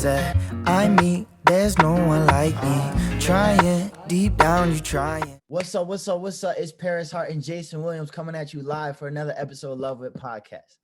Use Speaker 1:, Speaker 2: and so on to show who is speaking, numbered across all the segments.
Speaker 1: said, I mean, there's no one like me. Trying, deep down, you trying. What's up, what's up, what's up? It's Paris Hart and Jason Williams coming at you live for another episode of Love With Podcast.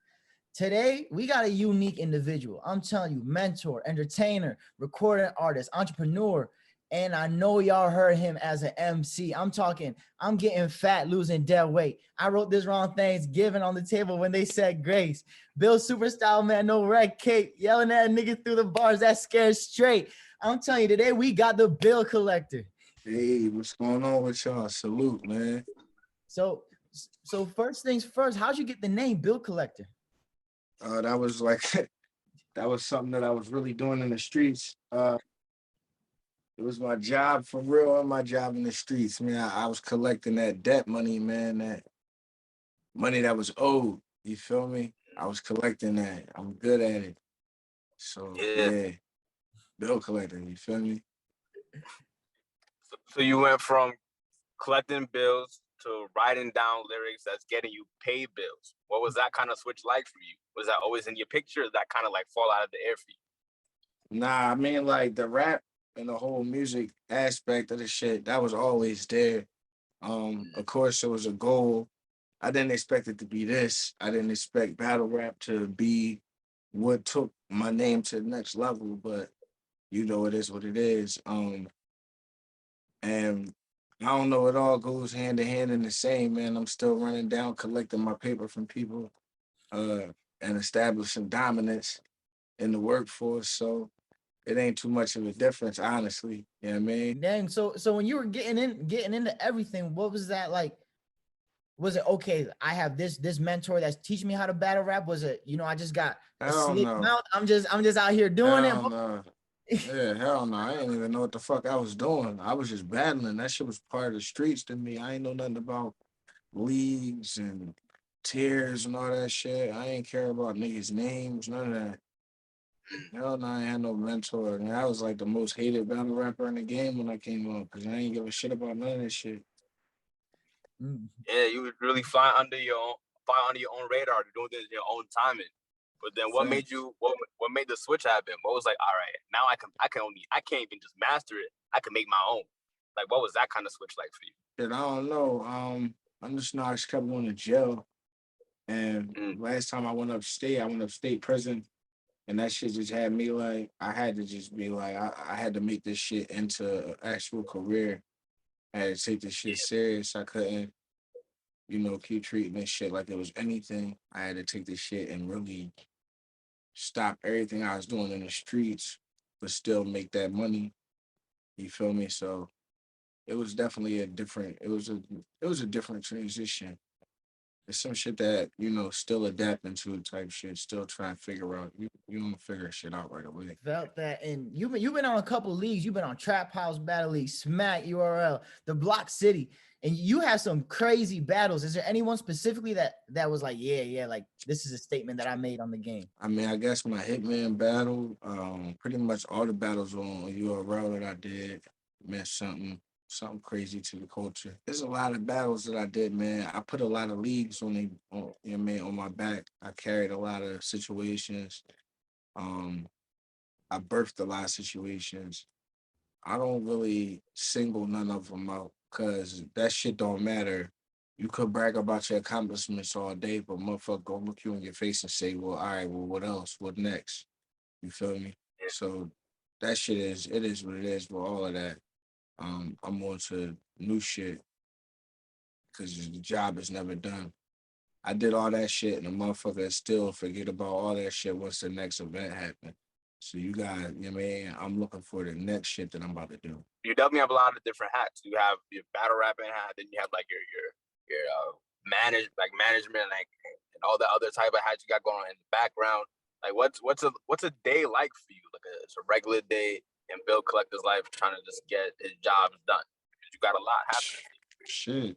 Speaker 1: Today, we got a unique individual. I'm telling you, mentor, entertainer, recording artist, entrepreneur, and I know y'all heard him as an MC. I'm getting fat, losing dead weight. I wrote this wrong Thanksgiving on the table when they said grace. Bill Superstyle, man, no red cape, yelling at a nigga through the bars, that scared straight. I'm telling you, today we got the bill collector.
Speaker 2: Hey, what's going on with y'all? Salute, man.
Speaker 1: So first things first, how'd you get the name Bill Collector?
Speaker 2: That was like that was something that I was really doing in the streets. It was my job for real, and my job in the streets. Man, I was collecting that debt money, man. That money that was owed. You feel me? I was collecting that. I'm good at it. So yeah, bill collector. You feel me?
Speaker 3: So you went from collecting bills to writing down lyrics that's getting you paid bills. What was that kind of switch like for you? Was that always in your picture? Or did that kind of like fall out of the air for you?
Speaker 2: Nah, I mean like the rap and the whole music aspect of the shit that was always there. Of course, it was a goal. I didn't expect it to be this. I didn't expect battle rap to be what took my name to the next level, but you know it is what it is. And I don't know, it all goes hand in hand in the same, man. I'm still running down, collecting my paper from people, uh, and establishing dominance in the workforce. So it ain't too much of a difference, honestly. You know what I mean?
Speaker 1: Dang, so when you were getting into everything, what was that like? Was it okay? I have this mentor that's teaching me how to battle rap. Was it, I just got a
Speaker 2: Hell
Speaker 1: slick
Speaker 2: no.
Speaker 1: mouth. I'm just out here doing it.
Speaker 2: Hell no. Yeah, hell no. I didn't even know what the fuck I was doing. I was just battling. That shit was part of the streets to me. I ain't know nothing about leagues and tiers and all that shit. I ain't care about niggas' names, none of that. Hell no, I ain't had no mentor. And I was like the most hated battle rapper in the game when I came up because I ain't give a shit about none of this shit.
Speaker 3: Yeah, you would really fly under your own radar, doing this in your own timing. But then what made you what made the switch happen? What was like, all right, now I can't even just master it. I can make my own. Like what was that kind of switch like for you?
Speaker 2: Shit, I don't know. I just know I just kept going to jail. And last time I went upstate prison. And that shit just had me like, I had to just be like, I had to make this shit into an actual career. I had to take this shit serious. I couldn't, keep treating this shit like it was anything. I had to take this shit and really stop everything I was doing in the streets, but still make that money. You feel me? So it was definitely it was a different transition. It's some shit that, still adapting to type shit, still trying to figure out. You don't figure shit out right away.
Speaker 1: Felt that, and you've been on a couple leagues. You've been on Trap House Battle League, Smack URL, the Block City, and you have some crazy battles. Is there anyone specifically that was like, yeah, like this is a statement that I made on the game?
Speaker 2: I mean, I guess my Hitman battle, pretty much all the battles on URL that I did meant something crazy to the culture. There's a lot of battles that I did, man. I put a lot of leagues on my back. I carried a lot of situations. Um, I birthed a lot of situations. I don't really single none of them out because that shit don't matter. You could brag about your accomplishments all day, but motherfucker gonna look you in your face and say, well, all right, well, what else? What next? You feel me? So that shit it is what it is with all of that. I'm on to new shit because the job is never done. I did all that shit and the motherfucker still forget about all that shit once the next event happened. So you got, I'm looking for the next shit that I'm about to do.
Speaker 3: You definitely have a lot of different hats. You have your battle rapping hat, then you have like your management, like and all the other type of hats you got going on in the background. Like what's a day like for you? Like it's a regular day in Bill Collector's life trying to just get his jobs done. You got a lot happening.
Speaker 2: Shit.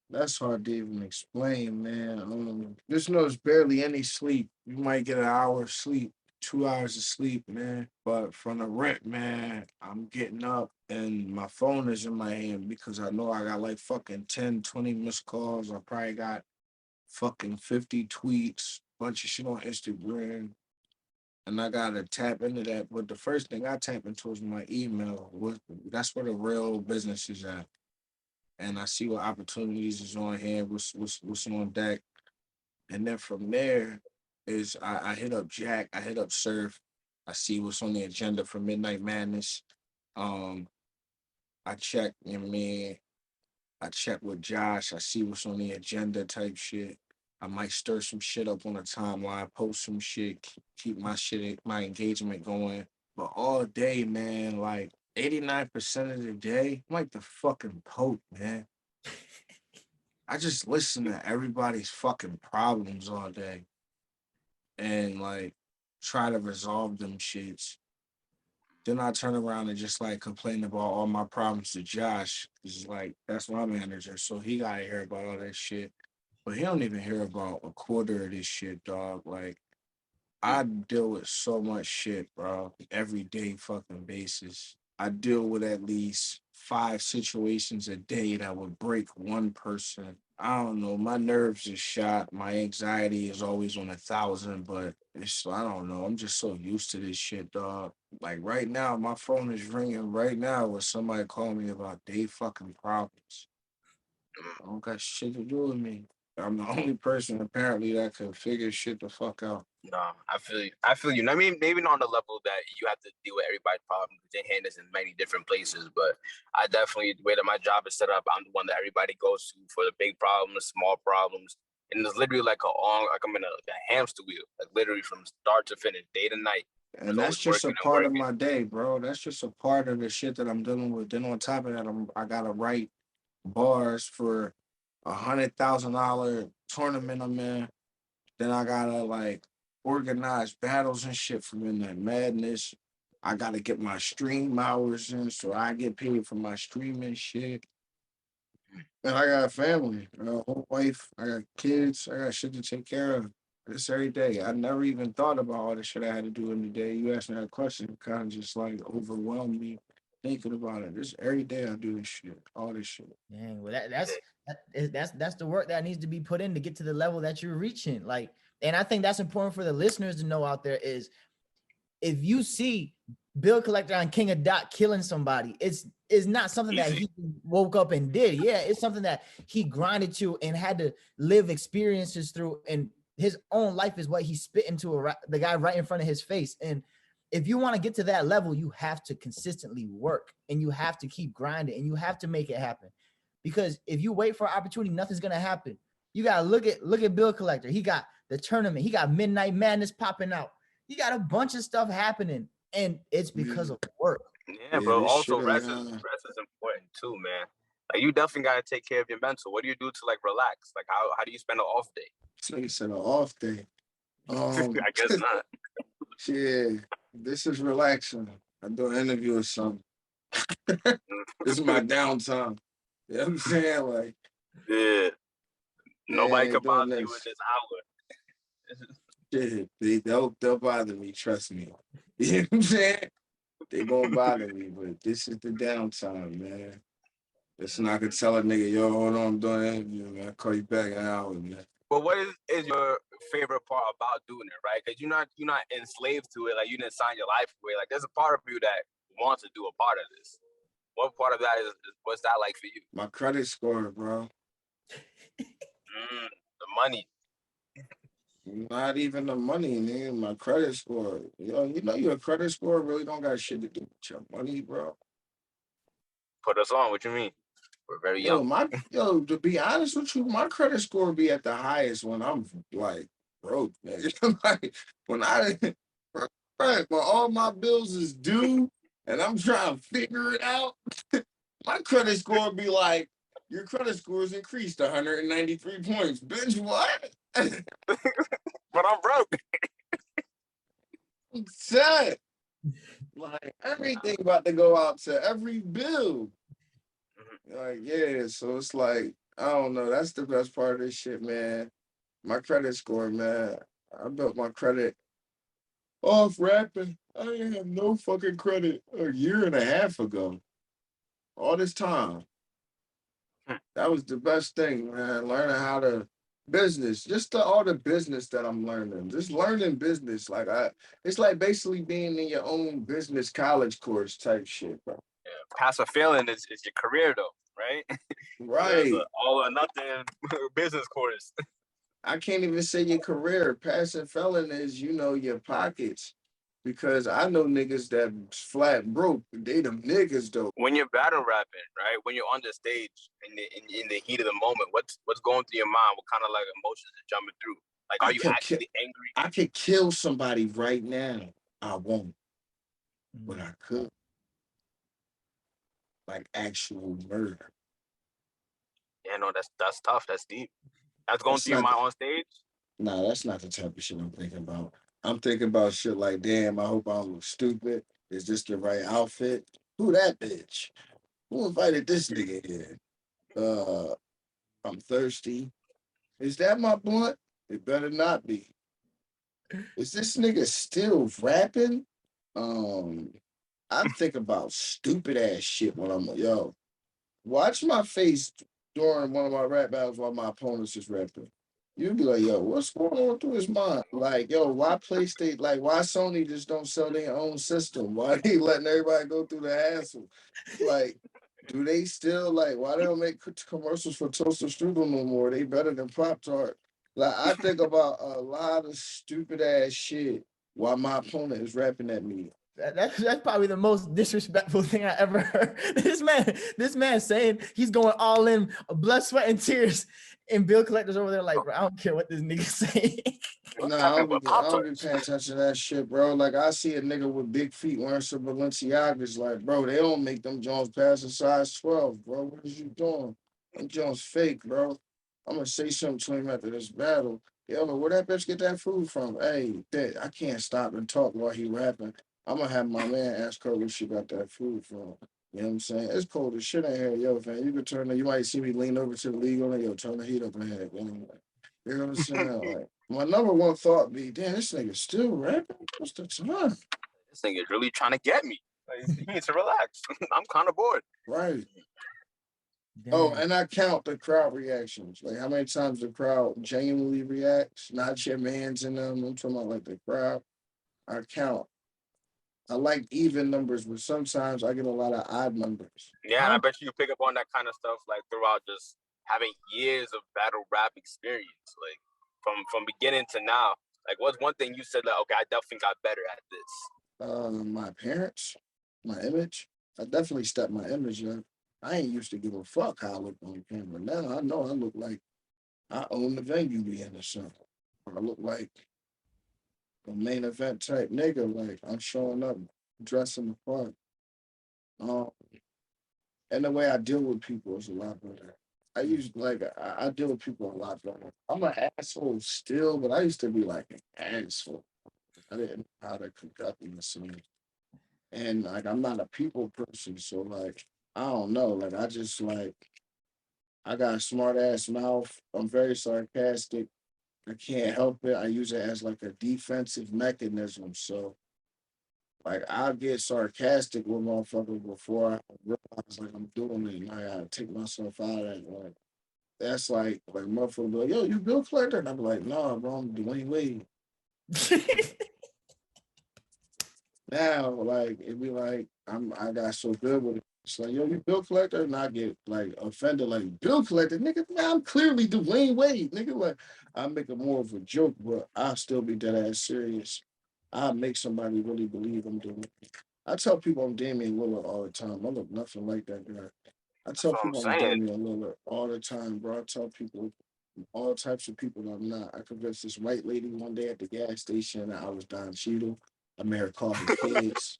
Speaker 2: That's hard to even explain, man. Just know it's barely any sleep. You might get an hour of sleep, 2 hours of sleep, man. But from the rent, man, I'm getting up and my phone is in my hand because I know I got like fucking 10, 20 missed calls. I probably got fucking 50 tweets, bunch of shit on Instagram. and I gotta tap into that. But the first thing I tap into is my email. That's where the real business is at, and I see what opportunities is on hand, what's on deck, and then from there is I hit up Jack, I hit up Surf, I see what's on the agenda for Midnight Madness. Um, I check, you know what I mean, I check with Josh. I see what's on the agenda type shit. I might stir some shit up on the timeline, post some shit, keep my shit, my engagement going. But all day, man, like 89% of the day, I'm like the fucking Pope, man. I just listen to everybody's fucking problems all day and like try to resolve them shits. Then I turn around and just like complain about all my problems to Josh. Cause like that's my manager, so he gotta hear about all that shit. But he don't even hear about a quarter of this shit, dog. Like I deal with so much shit, bro, every day fucking basis. I deal with at least 5 situations a day that would break one person. I don't know. My nerves is shot. My anxiety is always on 1,000, but it's I don't know. I'm just so used to this shit, dog. Like right now, my phone is ringing right now with somebody calling me about their fucking problems. I don't got shit to do with me. I'm the only person apparently that can figure shit the fuck out.
Speaker 3: No, I feel you. I feel you. I mean, maybe not on the level that you have to deal with everybody's problems. Their hand is in many different places, but I definitely, the way that my job is set up, I'm the one that everybody goes to for the big problems, small problems, and it's literally like like I'm in a hamster wheel, like literally from start to finish, day to night.
Speaker 2: And
Speaker 3: It's
Speaker 2: that's
Speaker 3: always
Speaker 2: just a
Speaker 3: working and
Speaker 2: part of
Speaker 3: working.
Speaker 2: my day, bro. That's just a part of the shit that I'm dealing with. Then on top of that, I gotta write bars for $100,000 tournament I'm in. Then I gotta like organize battles and shit for Midnight Madness. I gotta get my stream hours in so I get paid for my streaming shit. And I got a family, I got a whole wife, I got kids, I got shit to take care of. This every day. I never even thought about all the shit I had to do in the day. You asked me that question, it kind of just like overwhelmed me thinking about it. This every day I do this shit, all this shit.
Speaker 1: Dang, well that's the work that needs to be put in to get to the level that you're reaching. Like, and I think that's important for the listeners to know out there is if you see Bill Collector on King of Dot killing somebody, it's not something that he woke up and did. Yeah, it's something that he grinded to and had to live experiences through, and his own life is what he spit into the guy right in front of his face. And if you want to get to that level, you have to consistently work and you have to keep grinding and you have to make it happen. Because if you wait for opportunity, nothing's gonna happen. You gotta look at Bill Collector. He got the tournament, he got Midnight Madness popping out. You got a bunch of stuff happening, and it's because of work.
Speaker 3: Yeah,
Speaker 2: Yeah,
Speaker 3: bro.
Speaker 2: this
Speaker 3: Also,
Speaker 2: shit,
Speaker 3: rest is important too, man. Like you definitely gotta take care of your mental. What do you do to like relax? Like how do you spend an off day?
Speaker 2: so you said an off day.
Speaker 3: I guess not.
Speaker 2: Shit, this is relaxing. I do an interview or something. This is my downtime. You know what I'm saying? Like,
Speaker 3: Yeah,
Speaker 2: yeah, I
Speaker 3: nobody can
Speaker 2: ain't doing
Speaker 3: bother you in
Speaker 2: this.
Speaker 3: this hour.
Speaker 2: Shit, they'll bother me. Trust me. You know what I'm saying? They gonna bother me, but this is the downtime, man. Listen, I could tell a nigga, yo, hold on, I'm doing an interview, man. I'll call you back in an hour, man.
Speaker 3: But what is your favorite part about doing it, right? Because you're not enslaved to it. Like you didn't sign your life away. Like there's a part of you that wants to do a part of this. What part of that is what's that like for you?
Speaker 2: My credit score, bro.
Speaker 3: The money.
Speaker 2: Not even the money, nigga. My credit score. Yo, you know your credit score really don't got shit to do with your money, bro.
Speaker 3: Put us on. What you mean? We're very young.
Speaker 2: To be honest with you, my credit score be at the highest when I'm like broke, man. Like when right, when all my bills is due and I'm trying to figure it out, my credit score be like, your credit score has increased 193 points. Bitch, what?
Speaker 3: But I'm broke.
Speaker 2: Sad. Like everything about to go out to every bill. Like, yeah, so it's like, I don't know. That's the best part of this shit, man. My credit score, man. I built my credit off rapping. I didn't have no fucking credit a year and a half ago. All this time. That was the best thing, man. Learning how to business, just all the business that I'm learning, just learning business. It's like basically being in your own business college course type shit, bro.
Speaker 3: Yeah. Pass or failing is your career though, right? There's
Speaker 2: Right.
Speaker 3: a all or nothing business course.
Speaker 2: I can't even say your career. Passing felon is, your pockets. Because I know niggas that flat broke. They them niggas though.
Speaker 3: When you're battle rapping, right? When you're on the stage in the heat of the moment, what's going through your mind? What kind of like emotions are jumping through? Like,
Speaker 2: I
Speaker 3: are you
Speaker 2: could ki-
Speaker 3: actually angry?
Speaker 2: I could kill somebody right now. I won't, but I could. Like actual murder.
Speaker 3: Yeah, no, that's tough. That's deep. That's going
Speaker 2: That's
Speaker 3: through your
Speaker 2: not
Speaker 3: mind on stage.
Speaker 2: nah, that's not the type of shit I'm thinking about. I'm thinking about shit like, damn, I hope I don't look stupid. Is this the right outfit? Who that bitch? Who invited this nigga here? I'm thirsty. Is that my blunt? It better not be. Is this nigga still rapping? Um, I think about stupid ass shit when I'm yo. Watch my face during one of my rap battles while my opponents is rapping. You'd be like, yo, what's going on through his mind? Like, yo, why PlayStation, like, why Sony just don't sell their own system? Why they letting everybody go through the hassle? Like, do they still, like, why they don't make commercials for Toaster Strudel no more? They better than Pop Tart. Like, I think about a lot of stupid ass shit while my opponent is rapping at me.
Speaker 1: That's probably the most disrespectful thing I ever heard. This man saying he's going all in, blood, sweat, and tears, and bill collectors over there like, bro, I don't care what this nigga's saying.
Speaker 2: Nah,
Speaker 3: Rapping with
Speaker 2: I
Speaker 3: Pop
Speaker 2: don't be
Speaker 3: Tarts.
Speaker 2: paying attention to that shit, bro. Like I see a nigga with big feet wearing some Balenciagas, like, bro, they don't make them Jones pass a size 12, bro. What is you doing? Them Jones fake, bro. I'm gonna say something to him after this battle. Yo, where that bitch get that food from? Hey, I can't stop and talk while he rapping. I'm gonna have my man ask her where she got that food from. You know what I'm saying? It's cold as shit in here, yo, man. You can you might see me lean over to the league on it, yo, turn the heat up in here. You know what I'm saying? Like, my number one thought be, damn, this nigga still rapping? What's the time?
Speaker 3: This thing is really trying to get me. Like, he needs to relax. I'm kind of bored.
Speaker 2: Right. Oh,
Speaker 1: Damn.
Speaker 2: and I count the crowd reactions. Like how many times the crowd genuinely reacts, not your mans in them. I'm talking about like the crowd. I count. I like even numbers, but sometimes I get a lot of odd numbers.
Speaker 3: Yeah, and I bet you pick up on that kind of stuff like throughout just having years of battle rap experience, like from beginning to now. Like, what's one thing you said like, okay, I definitely got better at this.
Speaker 2: My parents, my image. I definitely stepped my image up. I ain't used to give a fuck how I look on camera. Now I know I look like I own the venue being or something. I look like a main event type nigga. Like I'm showing up dressing the part. Um, and the way I deal with people is a lot better. I deal with people a lot better. I'm an asshole still, but I used to be like an asshole. I didn't know how to conduct myself. And like I'm not a people person, so like I don't know. Like I just like I got a smart ass mouth. I'm very sarcastic. I can't help it. I use it as like a defensive mechanism. So like I'll get sarcastic with motherfuckers before I realize like I'm doing it and I gotta take myself out of it. Like that's like motherfucker be like, yo, you Bill Clinton? And I'm like, nah, bro, I'm Dwayne Wade. Now, like it'd be like I got so good with it. It's like, yo, you bill collector, and I get like offended, like bill collector, nigga. Man, I'm clearly Dwayne Wade, nigga. Like I make it more of a joke, but I'll still be dead ass serious. I'll make somebody really believe I'm doing it. I tell people I'm Damian Lillard all the time. I look nothing like that guy. I
Speaker 3: That's
Speaker 2: tell
Speaker 3: what I'm
Speaker 2: people I'm
Speaker 3: saying.
Speaker 2: Damian Lillard all the time, bro. I tell people all types of people that I'm not. I convinced this white lady one day at the gas station that I was Don Cheadle. I made her call her kids.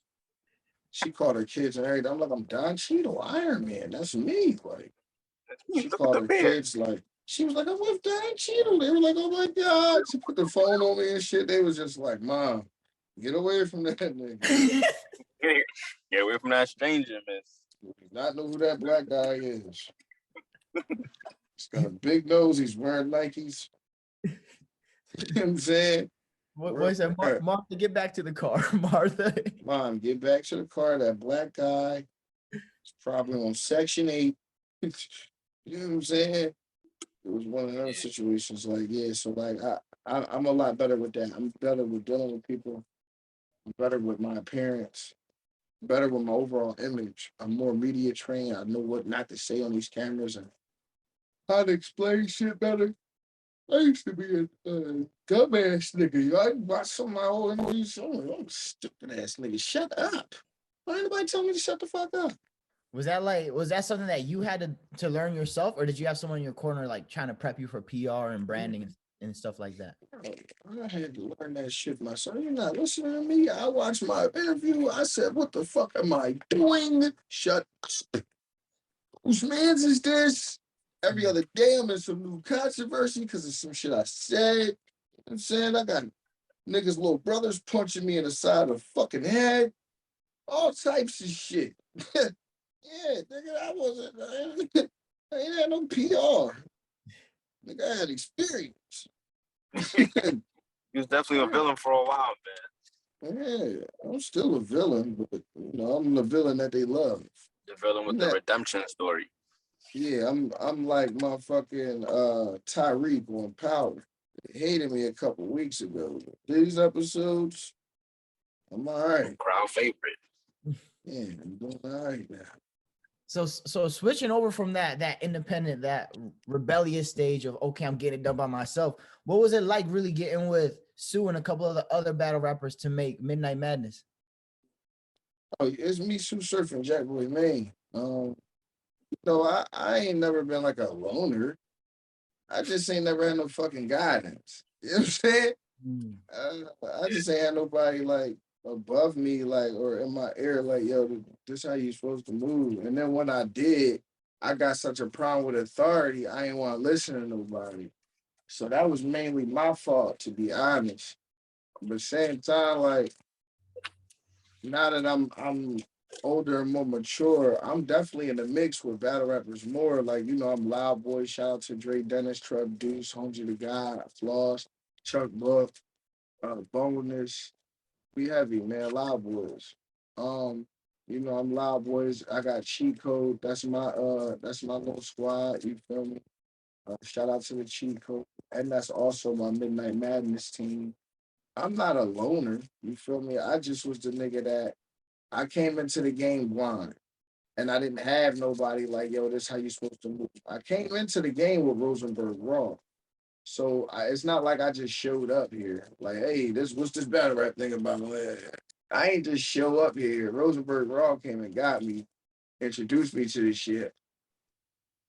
Speaker 2: She called her kids and everything. I'm like, I'm Don Cheadle, Iron Man. That's me. Like, she
Speaker 3: Look at
Speaker 2: called
Speaker 3: the
Speaker 2: her
Speaker 3: beard.
Speaker 2: kids, like, she was like, I'm with Don Cheadle. They were like, oh my God. She put the phone on me and shit. They was just like, Mom, get away from that nigga.
Speaker 3: Get away from that stranger, miss.
Speaker 2: You do not know who that black guy is. He's got a big nose. He's wearing Nikes. You know what I'm saying?
Speaker 1: What said Martha, get back to the car, Martha.
Speaker 2: Mom, get back to the car. That black guy is probably on Section 8. You know what I'm saying? It was one of those
Speaker 3: Yeah.
Speaker 2: situations. Like, yeah, so like I'm a lot better with that. I'm better with dealing with people. I'm better with my appearance. Better with my overall image. I'm more media trained. I know what not to say on these cameras and how to explain shit better. I used to be a dumbass nigga. Yo. I watch some of my old interviews. I'm a stupid ass nigga. Shut up. Why anybody tell me to shut the fuck up?
Speaker 1: Was that something that you had to learn yourself, or did you have someone in your corner like trying to prep you for PR and branding and stuff like that?
Speaker 2: I had to learn that shit myself. You're not listening to me. I watched my interview. I said, what the fuck am I doing? Shut up. Whose man's is this? Every other day I'm in some new controversy because of some shit I said. You know what I'm saying? I got niggas' little brothers punching me in the side of the fucking head. All types of shit. Yeah, nigga, I ain't had no PR. Nigga, I had experience.
Speaker 3: He was definitely a villain for a while, man.
Speaker 2: Yeah, I'm still a villain, but I'm the villain that they love.
Speaker 3: The villain with
Speaker 2: I'm
Speaker 3: the
Speaker 2: that.
Speaker 3: redemption story.
Speaker 2: Yeah, I'm like motherfucking Tyreek on Power. They hated me a couple weeks ago. These episodes, I'm all right.
Speaker 3: Crowd favorite.
Speaker 2: Yeah, I'm doing all right now.
Speaker 1: So switching over from that independent, that rebellious stage of okay, I'm getting it done by myself. What was it like really getting with Sue and a couple of the other battle rappers to make Midnight Madness?
Speaker 2: Oh, it's me, Sue Surf and Jack Boy Maine. I ain't never been like a loner. I just ain't never had no fucking guidance. You know what I'm saying?
Speaker 1: Mm.
Speaker 2: I just ain't had nobody like above me, like or in my ear, like yo, this how you supposed to move. And then when I did, I got such a problem with authority. I ain't want to listen to nobody. So that was mainly my fault, to be honest. But same time, like now that I'm older and more mature, I'm definitely in the mix with battle rappers more. Like, I'm Loud Boy, shout out to Dre Dennis, Truck Deuce, Home the God, Floss, Chuck Buff, Bonus. We heavy, man, Loud Boys. Um, I'm Loud Boys. I got Cheat Code. That's my little squad, you feel me? Shout out to the Cheat Code. And that's also my Midnight Madness team. I'm not a loner, you feel me? I just was the nigga that I came into the game blind and I didn't have nobody like, yo, this how you supposed to move. I came into the game with Rosenberg Raw. So it's not like I just showed up here. Like, hey, what's this battle rap thing about? I ain't just show up here. Rosenberg Raw came and got me, introduced me to this shit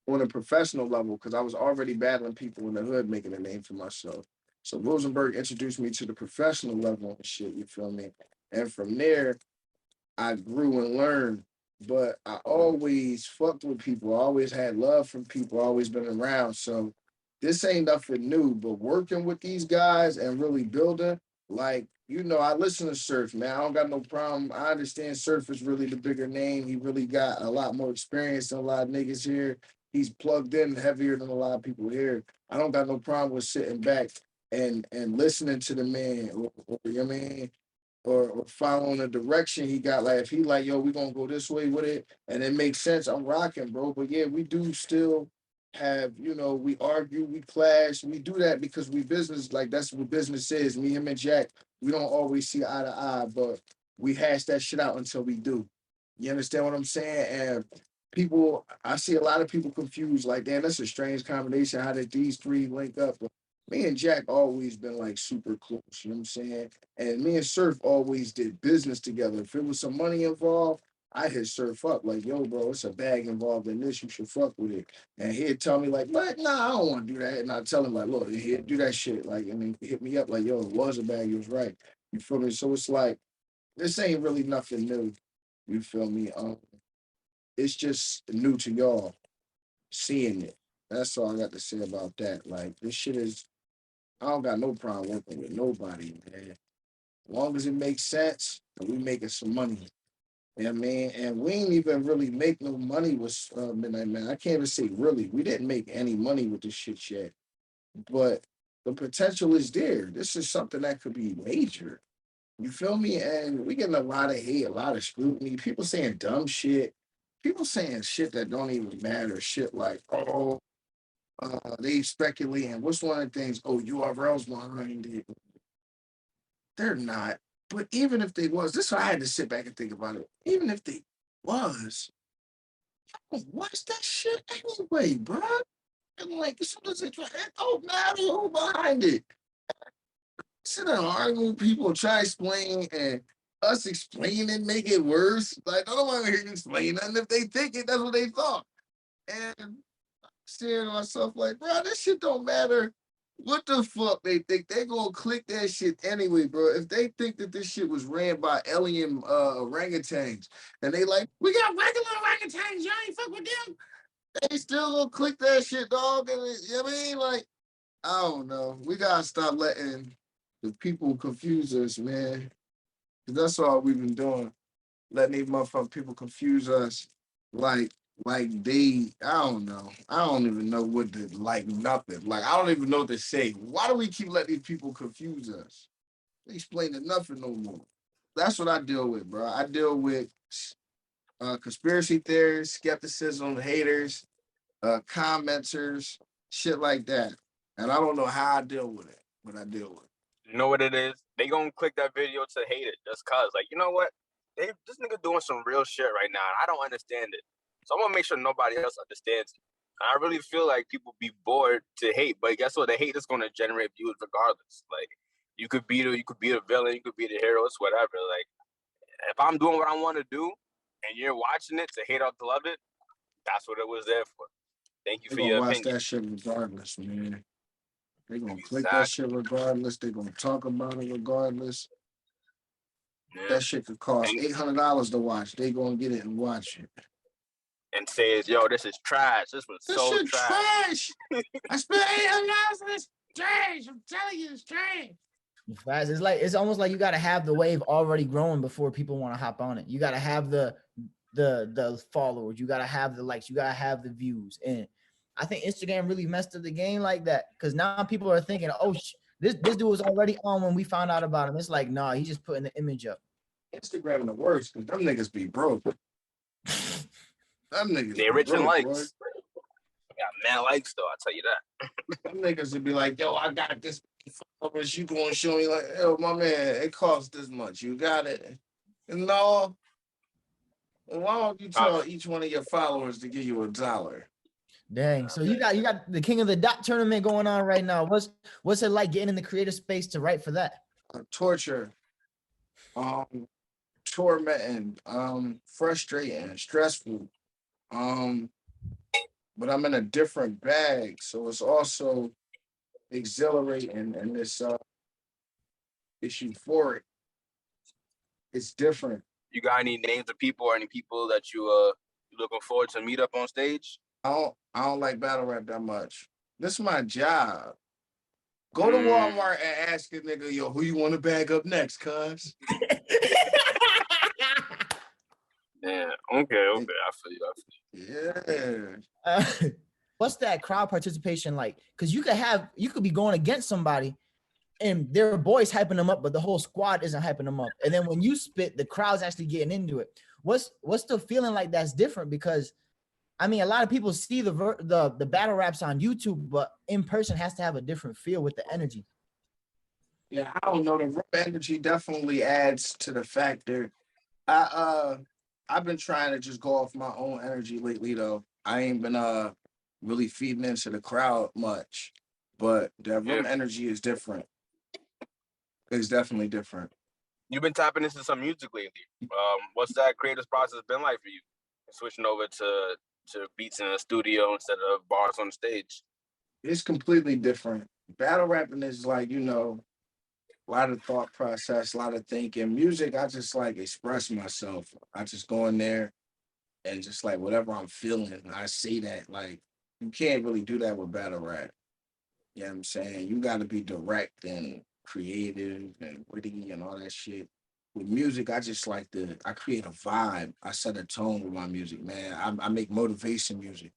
Speaker 2: on a professional level because I was already battling people in the hood, making a name for myself. So Rosenberg introduced me to the professional level and shit. You feel me? And from there, I grew and learned, but I always fucked with people. I always had love from people. Always been around. So this ain't nothing new. But working with these guys and really building, like I listen to Surf, man. I don't got no problem. I understand Surf is really the bigger name. He really got a lot more experience than a lot of niggas here. He's plugged in heavier than a lot of people here. I don't got no problem with sitting back and listening to the man. You know what I mean? Or following the direction he got. Like if he like, yo, we gonna go this way with it, and it makes sense. I'm rocking, bro. But yeah, we do still have, we argue, we clash, we do that because we business. Like that's what business is. Me, him, and Jack, we don't always see eye to eye, but we hash that shit out until we do. You understand what I'm saying? And I see a lot of people confused. Like, damn, that's a strange combination. How did these three link up? But me and Jack always been like super close. You know what I'm saying? And me and Surf always did business together. If it was some money involved, I hit Surf up like, yo, bro, it's a bag involved in this. You should fuck with it. And he'd tell me like, what? Nah, I don't want to do that. And I tell him like, look, he'd do that shit. Like, and then hit me up like, yo, it was a bag. You was right. You feel me? So it's like, this ain't really nothing new. You feel me? It's just new to y'all seeing it. That's all I got to say about that. Like, this shit is, I don't got no problem working with nobody, man. As long as it makes sense and we making some money. Yeah, man. And we ain't even really make no money with Midnight Man. I can't even say really. We didn't make any money with this shit yet. But the potential is there. This is something that could be major. You feel me? And we getting a lot of hate, a lot of scrutiny. People saying dumb shit. People saying shit that don't even matter. Shit like, oh, They speculating. What's one of the things? Oh, URLs behind it. They're not. But even if they was, this is why I had to sit back and think about it. Even if they was, what's that shit anyway, bro? And like, as soon as it don't matter who behind it. Sit and argue with people, try to explain, and us explaining make it worse. Like, I don't want to hear you explain nothing. If they think it, that's what they thought. And I'm saying to myself, like, bro, this shit don't matter. What the fuck they think? They gonna click that shit anyway, bro. If they think that this shit was ran by alien orangutans, and they like, we got regular orangutans, y'all ain't fuck with them. They still gonna click that shit, dog. And you know what I mean? Like, I don't know. We gotta stop letting the people confuse us, man. 'Cause that's all we've been doing. Letting these motherfucking people confuse us like they, I don't know. I don't even know what to like nothing. Like I don't even know what to say. Why do we keep letting these people confuse us? They explaining nothing no more. That's what I deal with, bro. I deal with conspiracy theories, skepticism, haters, commenters, shit like that. And I don't know how I deal with it, but I deal with it.
Speaker 3: You know what it is? They gonna click that video to hate it just cause. Like, you know what? This nigga doing some real shit right now, and I don't understand it. So I'm gonna make sure nobody else understands it. And I really feel like people be bored to hate, but guess what? The hate is gonna generate views regardless. Like, you could be the villain, you could be the hero, it's whatever. Like, if I'm doing what I want to do, and you're watching it to hate or to love it, that's what it was there for. Thank you
Speaker 2: They're
Speaker 3: for
Speaker 2: gonna
Speaker 3: your
Speaker 2: watch
Speaker 3: opinion.
Speaker 2: that shit regardless, man. They're gonna click that
Speaker 3: Exactly.
Speaker 2: shit regardless. They're gonna talk about it regardless.
Speaker 3: Yeah.
Speaker 2: That shit could cost $800 to watch. They gonna get it and watch it.
Speaker 3: And says, yo, this is trash. This was
Speaker 2: This
Speaker 3: so
Speaker 2: shit
Speaker 3: trash.
Speaker 2: I spent $800 on this trash. I'm telling you, it's trash.
Speaker 1: Fast. It's almost like you got to have the wave already growing before people want to hop on it. You got to have the followers. You got to have the likes. You got to have the views. And I think Instagram really messed up the game like that because now people are thinking, oh, this dude was already on when we found out about him. It's like, nah, he's just putting the image up.
Speaker 2: Instagram the worst because them niggas be broke. Them niggas
Speaker 3: They
Speaker 2: be
Speaker 3: rich in
Speaker 2: broke, boy.
Speaker 3: likes. Got mad likes though, I'll tell you that.
Speaker 2: Them niggas would be like, yo, I got this. You going to show me like, yo, my man, it costs this much. You got it. And no, why don't you tell each one of your followers to give you $1?
Speaker 1: Dang. So you got the King of the Dot tournament going on right now. What's it like getting in the creative space to write for that?
Speaker 2: Torture, tormenting, frustrating, stressful. But I'm in a different bag, so it's also exhilarating and it's euphoric. It's different.
Speaker 3: You got any names of people or any people that you looking forward to meet up on stage?
Speaker 2: I don't like battle rap that much. This is my job. Go to Walmart and ask a nigga, yo, who you want to bag up next, cuz?
Speaker 3: Yeah, okay, I feel you.
Speaker 2: Yeah.
Speaker 1: What's that crowd participation like? Because you could be going against somebody and their boys hyping them up, but the whole squad isn't hyping them up. And then when you spit, the crowd's actually getting into it. What's the feeling like that's different? Because I mean, a lot of people see the battle raps on YouTube, but in person has to have a different feel with the energy.
Speaker 2: Yeah, I don't know. The rap energy definitely adds to the factor. I've been trying to just go off my own energy lately though. I ain't been really feeding into the crowd much. But the room energy is different. It's definitely different.
Speaker 3: You've been tapping into some music lately. What's that creative process been like for you? Switching over to beats in the studio instead of bars on stage.
Speaker 2: It's completely different. Battle rapping is like, a lot of thought process, a lot of thinking. Music, I just like express myself. I just go in there and just like whatever I'm feeling, I say that. Like, you can't really do that with battle rap. You know what I'm saying? You got to be direct and creative and witty and all that shit. With music, I create a vibe. I set a tone with my music, man. I make motivation music.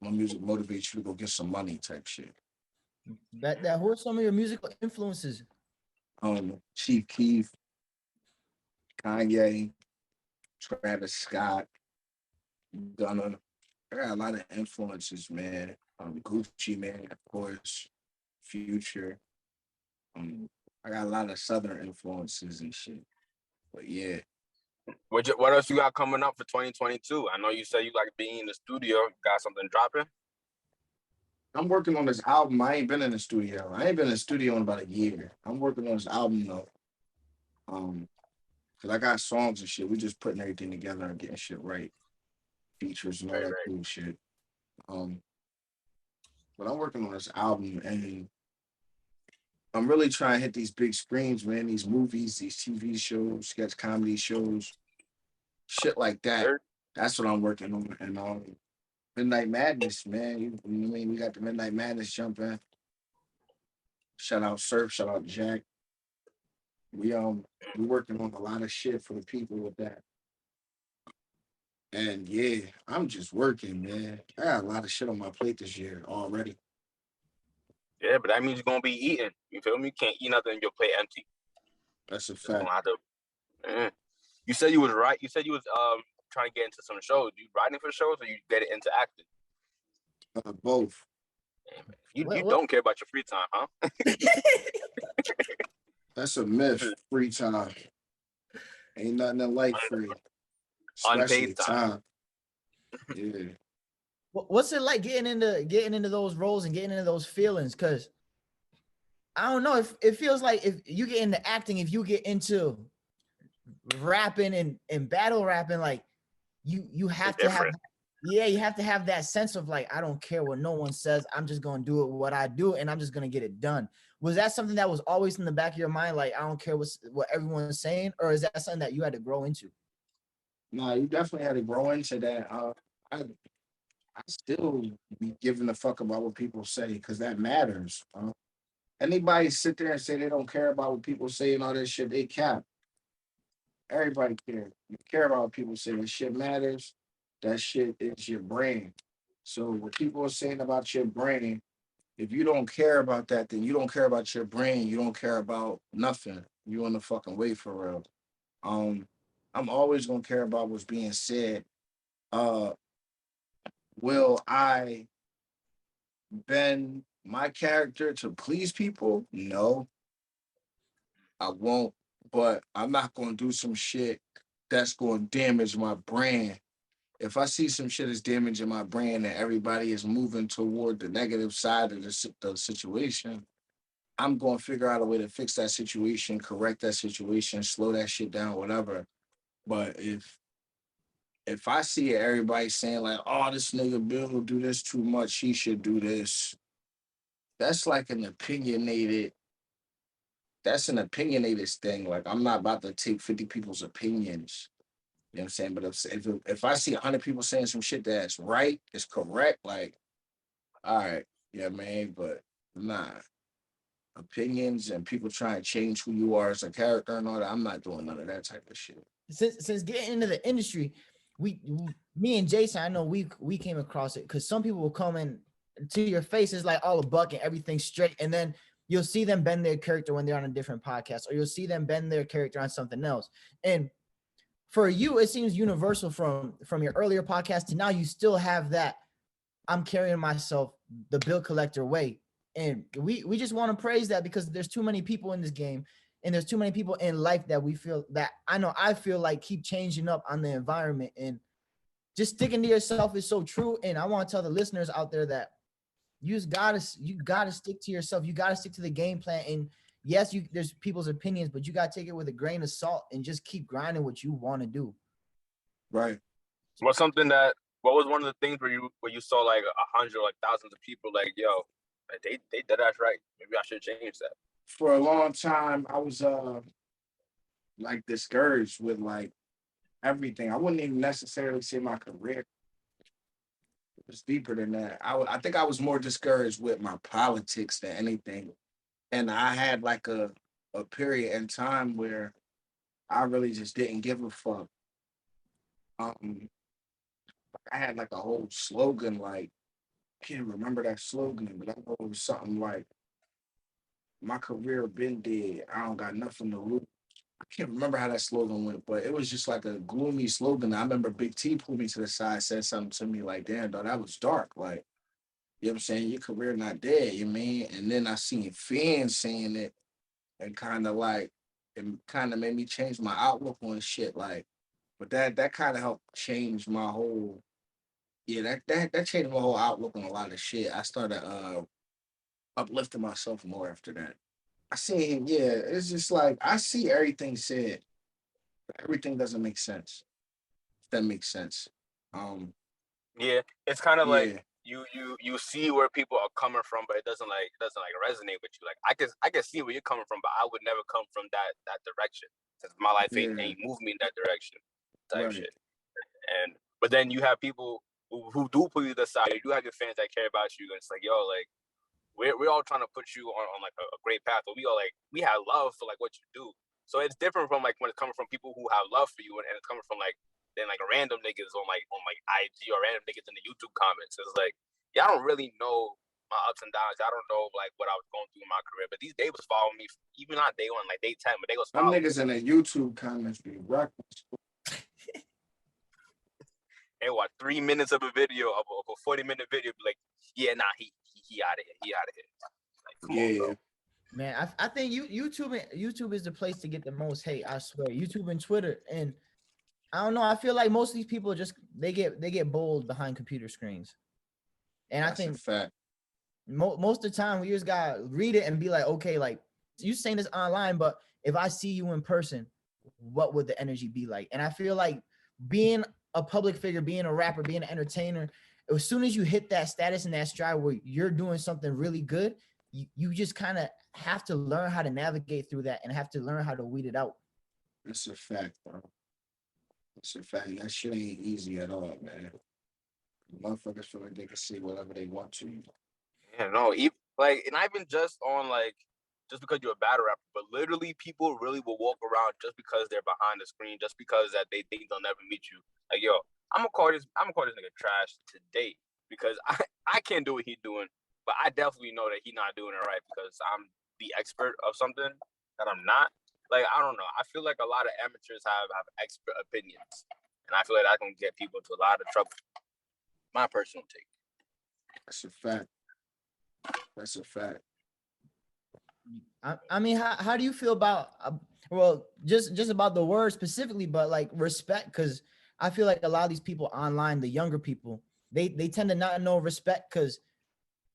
Speaker 2: My music motivates you to go get some money type shit.
Speaker 1: That who are some of your musical influences?
Speaker 2: Chief Keef, Kanye, Travis Scott, Gunna, I got a lot of influences, man. Gucci, man, of course, Future. Um, I got a lot of Southern influences and shit. But yeah,
Speaker 3: What else you got coming up for 2022? I know you said you like being in the studio. Got something dropping?
Speaker 2: I'm working on this album. I ain't been in the studio. I ain't been in the studio in about a year. I'm working on this album though. Um, cause I got songs and shit. We just putting everything together and getting shit right, features and all
Speaker 3: Right,
Speaker 2: that
Speaker 3: right.
Speaker 2: cool shit. Um, but I'm working on this album and I'm really trying to hit these big screens, man. These movies, these TV shows, sketch comedy shows, shit like that.
Speaker 3: Heard?
Speaker 2: That's what I'm working on. And Midnight Madness, man. You know what I mean? We got the Midnight Madness jumping. Shout out Surf, shout out Jack. We working on a lot of shit for the people with that. And yeah, I'm just working, man. I got a lot of shit on my plate this year already.
Speaker 3: Yeah, but that means you're gonna be eating. You feel me? You can't eat nothing. Your plate empty.
Speaker 2: That's a
Speaker 3: Just
Speaker 2: fact.
Speaker 3: gonna have to. Mm. You said you was right. You said you was trying to get into some shows. You writing for shows, or you get it into acting?
Speaker 2: Both.
Speaker 3: Damn, man. You
Speaker 1: What?
Speaker 3: don't care about your free time, huh?
Speaker 2: That's a myth. Free time. Ain't nothing in life free, especially
Speaker 3: Unpaid time.
Speaker 2: time. Yeah.
Speaker 1: What's it like getting into those roles and getting into those feelings? Because I don't know if it feels like if you get into acting, if you get into rapping and battle rapping, like you
Speaker 3: It's
Speaker 1: have to have,
Speaker 3: different.
Speaker 1: yeah, you have to have that sense of like, I don't care what no one says, I'm just gonna do it what I do and I'm just gonna get it done. Was that something that was always in the back of your mind, like I don't care what everyone's saying, or is that something that you had to grow into?
Speaker 2: Nah, you definitely had to grow into that. I still be giving a fuck about what people say because that matters. Anybody sit there and say they don't care about what people say and all that shit, they cap. Everybody care. You care about what people say. That shit matters. That shit is your brain. So what people are saying about your brain, if you don't care about that, then you don't care about your brain. You don't care about nothing. You in the fucking way for real. Um, I'm always gonna care about what's being said. Uh, will I bend my character to please people? No, I won't. But I'm not gonna do some shit that's gonna damage my brand. If I see some shit is damaging my brand and everybody is moving toward the negative side of the situation, I'm going to figure out a way to fix that situation, correct that situation, slow that shit down, whatever. But if I see everybody saying like, "Oh, this nigga Bill will do this too much. He should do this," that's like an opinionated. That's an opinionated thing. Like I'm not about to take 50 people's opinions. You know what I'm saying? But if I see 100 people saying some shit that's right, it's correct, like, all right, yeah, man, but nah. Opinions and people trying to change who you are as a character and all that, I'm not doing none of that type of shit.
Speaker 1: Since getting into the industry, me and Jason, I know we came across it because some people will come in to your face is like all a buck and everything straight, and then you'll see them bend their character when they're on a different podcast, or you'll see them bend their character on something else. And for you, it seems universal from your earlier podcast to now. You still have that. I'm carrying myself the bill collector way, and we just want to praise that because there's too many people in this game, and there's too many people in life that we feel that I feel like keep changing up on the environment, and just sticking to yourself is so true. And I want to tell the listeners out there that you gotta stick to yourself. You gotta stick to the game plan. And yes, there's people's opinions, but you gotta take it with a grain of salt and just keep grinding what you want to do.
Speaker 2: Right.
Speaker 3: What's something that? What was one of the things where you saw like 100 like thousands of people like yo, like, they did that right. Maybe I should change that.
Speaker 2: For a long time, I was like discouraged with like everything. I wouldn't even necessarily say my career. It was deeper than that. I think I was more discouraged with my politics than anything. And I had like a period in time where I really just didn't give a fuck. Um, I had like a whole slogan, like I can't remember that slogan, but I know it was something like my career been dead. I don't got nothing to lose. I can't remember how that slogan went, but it was just like a gloomy slogan. I remember Big T pulled me to the side, said something to me like, "Damn, dog, that was dark." Like, you know what I'm saying? Your career not dead, you mean? And then I seen fans saying it, and kind of like it kind of made me change my outlook on shit. Like, but that kind of helped change my whole yeah that changed my whole outlook on a lot of shit. I started uplifting myself more after that. I see him, yeah. It's just like I see everything said. But everything doesn't make sense. If that makes sense. Um,
Speaker 3: Yeah, it's kind of like
Speaker 2: yeah,
Speaker 3: you see where people are coming from, but it doesn't like resonate with you. Like I can see where you're coming from, but I would never come from that direction since my life
Speaker 2: yeah,
Speaker 3: ain't moved me in that direction, type
Speaker 2: right.
Speaker 3: shit. And but then you have people who do pull you to the side. You do have your fans that care about you, and it's like, yo, like we're all trying to put you on like a great path, but we have love for like what you do. So it's different from like when it's coming from people who have love for you, and it's coming from like then like random niggas on like IG or random niggas in the YouTube comments. It's like y'all don't really know my ups and downs. I don't know like what I was going through in my career, but these they was following me even not day one, like day 10, but they was
Speaker 2: Them
Speaker 3: following me.
Speaker 2: niggas in the YouTube comments be reckless.
Speaker 3: They watch 3 minutes of a video of a 40-minute video, be like, yeah, nah, he out of here, he out of here. Like, come on, bro.
Speaker 2: Yeah,
Speaker 1: Man, I think YouTube is the place to get the most hate. I swear, YouTube and Twitter, and I don't know. I feel like most of these people just they get bold behind computer screens, and I
Speaker 2: that's a
Speaker 1: think
Speaker 2: fact.
Speaker 1: most of the time we just gotta read it and be like, okay, like you saying this online, but if I see you in person, what would the energy be like? And I feel like being a public figure, being a rapper, being an entertainer, as soon as you hit that status and that stride where you're doing something really good, you just kind of have to learn how to navigate through that and have to learn how to weed it out.
Speaker 2: That's a fact, bro. That's a fact. That shit ain't easy at all, man. Motherfuckers feel like they can say whatever they want to.
Speaker 3: Yeah, no, even, like, and not even just on like, just because you're a battle rapper, but literally people really will walk around just because they're behind the screen, just because that they think they'll never meet you. Like, yo, I'm gonna call this nigga trash today because I can't do what he's doing, but I definitely know that he's not doing it right because I'm the expert of something that I'm not. Like, I don't know. I feel like a lot of amateurs have expert opinions, and I feel like that can get people into a lot of trouble. My personal take.
Speaker 2: That's a fact. That's a fact.
Speaker 1: I mean, how do you feel about well, just about the word specifically, but like respect? Because I feel like a lot of these people online, the younger people, they tend to not know respect because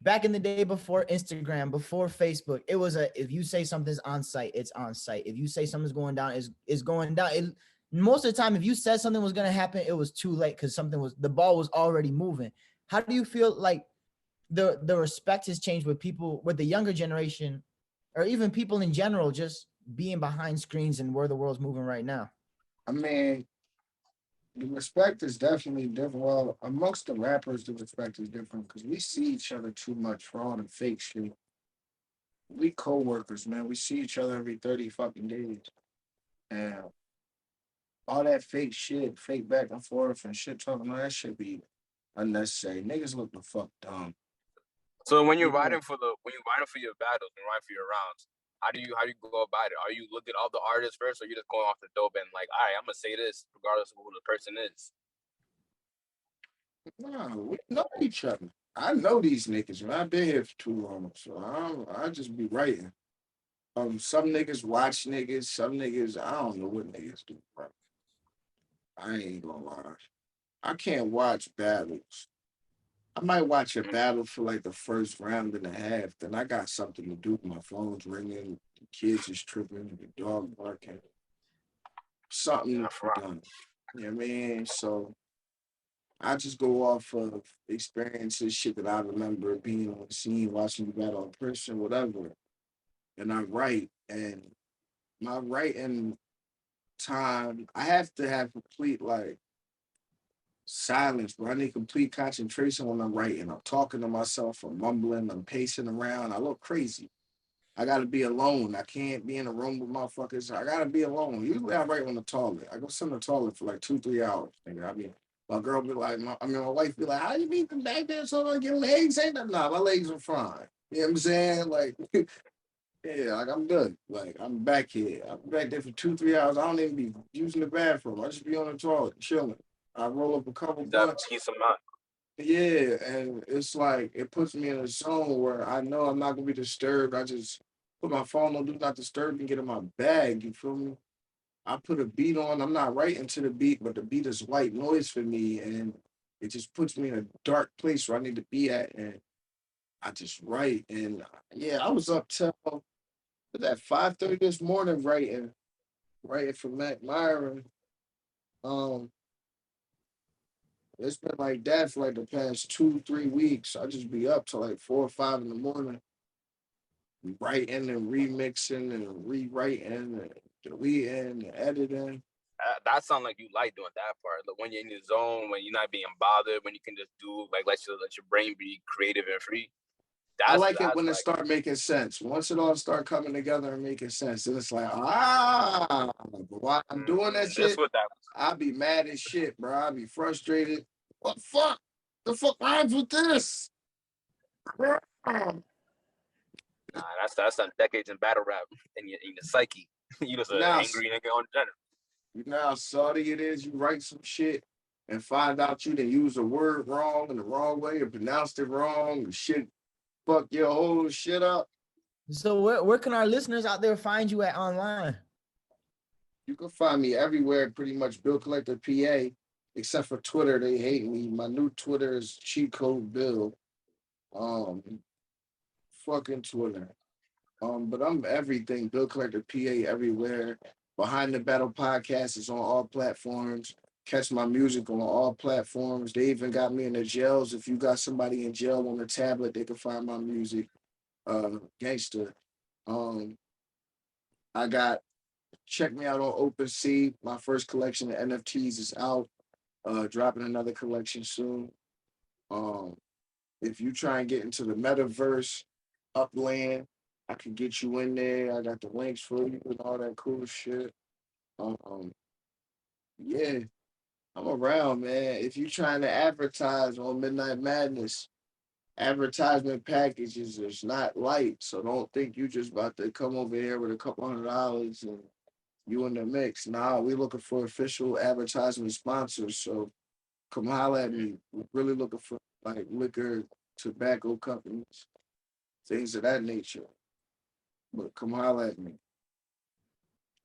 Speaker 1: back in the day before Instagram, before Facebook, it was a if you say something's on site, it's on site. If you say something's going down, is going down. Most of the time, if you said something was gonna happen, it was too late because the ball was already moving. How do you feel like the respect has changed with people with the younger generation or even people in general just being behind screens and where the world's moving right now?
Speaker 2: I mean, the respect is definitely different. Well, amongst the rappers, the respect is different because we see each other too much for all the fake shit. We co-workers, man. We see each other every 30 fucking days. And all that fake shit, fake back and forth and shit talking, all that shit be unnecessary. Niggas look the fuck dumb.
Speaker 3: So
Speaker 2: You know,
Speaker 3: when you're writing for your battles and writing for your rounds, how do you go about it? Are you looking at all the artists first, or you just going off the dope and like, all right, I'm gonna say this regardless of who the person is?
Speaker 2: nah, we know each other. I know these niggas, and I've been here for too long, so I just be writing. Some niggas watch niggas, some niggas I don't know what niggas do, bro. I ain't gonna lie. I can't watch battles. I might watch a
Speaker 3: Mm-hmm.
Speaker 2: battle for like the first round and a half. Then I got something to do. My phone's ringing, the kids is tripping, the dog barking. Something
Speaker 3: Yeah,
Speaker 2: to
Speaker 3: for
Speaker 2: be done. You know what I mean? So I just go off of experiences, shit that I remember being on the scene, watching the battle in person, whatever. And I write. And my writing time, I have to have complete like silence, bro. I need complete concentration when I'm writing. I'm talking to myself, I'm mumbling, I'm pacing around. I look crazy. I gotta be alone. I can't be in a room with motherfuckers. I gotta be alone. Usually I write on the toilet. I go sit in the toilet for like 2, 3 hours. Nigga. I mean, my girl be like, my wife be like, how you meet them back there so like your legs ain't nothing? Nah, my legs are fine. You know what I'm saying? Like, Yeah, like I'm good. Like I'm back here. I'm back there for 2, 3 hours. I don't even be using the bathroom. I just be on the toilet chilling. I roll up a couple
Speaker 3: That
Speaker 2: blunts.
Speaker 3: peace of mind.
Speaker 2: Yeah, and it's like it puts me in a zone where I know I'm not gonna be disturbed. I just put my phone on do not disturb and get in my bag. You feel me? I put a beat on. I'm not writing to the beat, but the beat is white noise for me, and it just puts me in a dark place where I need to be at, and I just write. And yeah, I was up till at 5:30 this morning writing for Mac Myron. Um, it's been like that for like the past 2, 3 weeks. I just be up till like 4 or 5 in the morning, writing and remixing and rewriting and deleting and editing.
Speaker 3: That sounds like you like doing that part. Like when you're in the zone, when you're not being bothered, when you can just do like let your brain be creative and free.
Speaker 2: I
Speaker 3: That's
Speaker 2: like it
Speaker 3: that's
Speaker 2: when it
Speaker 3: like
Speaker 2: start making sense. Once it all start coming together and making sense, then it's like, ah, but while I'm doing that
Speaker 3: that's
Speaker 2: shit,
Speaker 3: what that was.
Speaker 2: I be mad as shit, bro. I be frustrated. What fuck? The fuck rhymes with this?
Speaker 3: Nah, that's some decades in battle rap in your psyche. You just an
Speaker 2: Now,
Speaker 3: angry nigga on general.
Speaker 2: you know how salty it is. You write some shit and find out you done used a word wrong in the wrong way or pronounced it wrong. And shit, fuck your whole shit up.
Speaker 1: So where can our listeners out there find you at online?
Speaker 2: You can find me everywhere, pretty much. Bill Collector PA, except for Twitter. They hate me. My new Twitter is Cheat Code Bill. Um, fucking Twitter. But I'm everything. Bill Collector PA everywhere. Behind the Battle podcast is on all platforms. Catch my music on all platforms. They even got me in the jails. If you got somebody in jail on the tablet, they can find my music. Gangster. Um, I got check me out on OpenSea. My first collection of NFTs is out. Dropping another collection soon. Um, if you try and get into the metaverse, Upland, I can get you in there. I got the links for you and all that cool shit. Um, yeah, I'm around, man. If you trying to advertise on Midnight Madness, advertisement packages is not light. So don't think you just about to come over here with a couple $100 and you in the mix. Nah, we looking for official advertisement sponsors. So come holler at me. We're really looking for like liquor, tobacco companies, things of that nature. But come holler at me.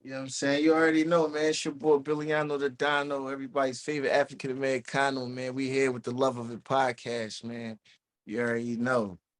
Speaker 2: You know what I'm saying? You already know, man. It's your boy Billiano the Dino, everybody's favorite African Americano, man. We here with the Love of It podcast, man. You already know.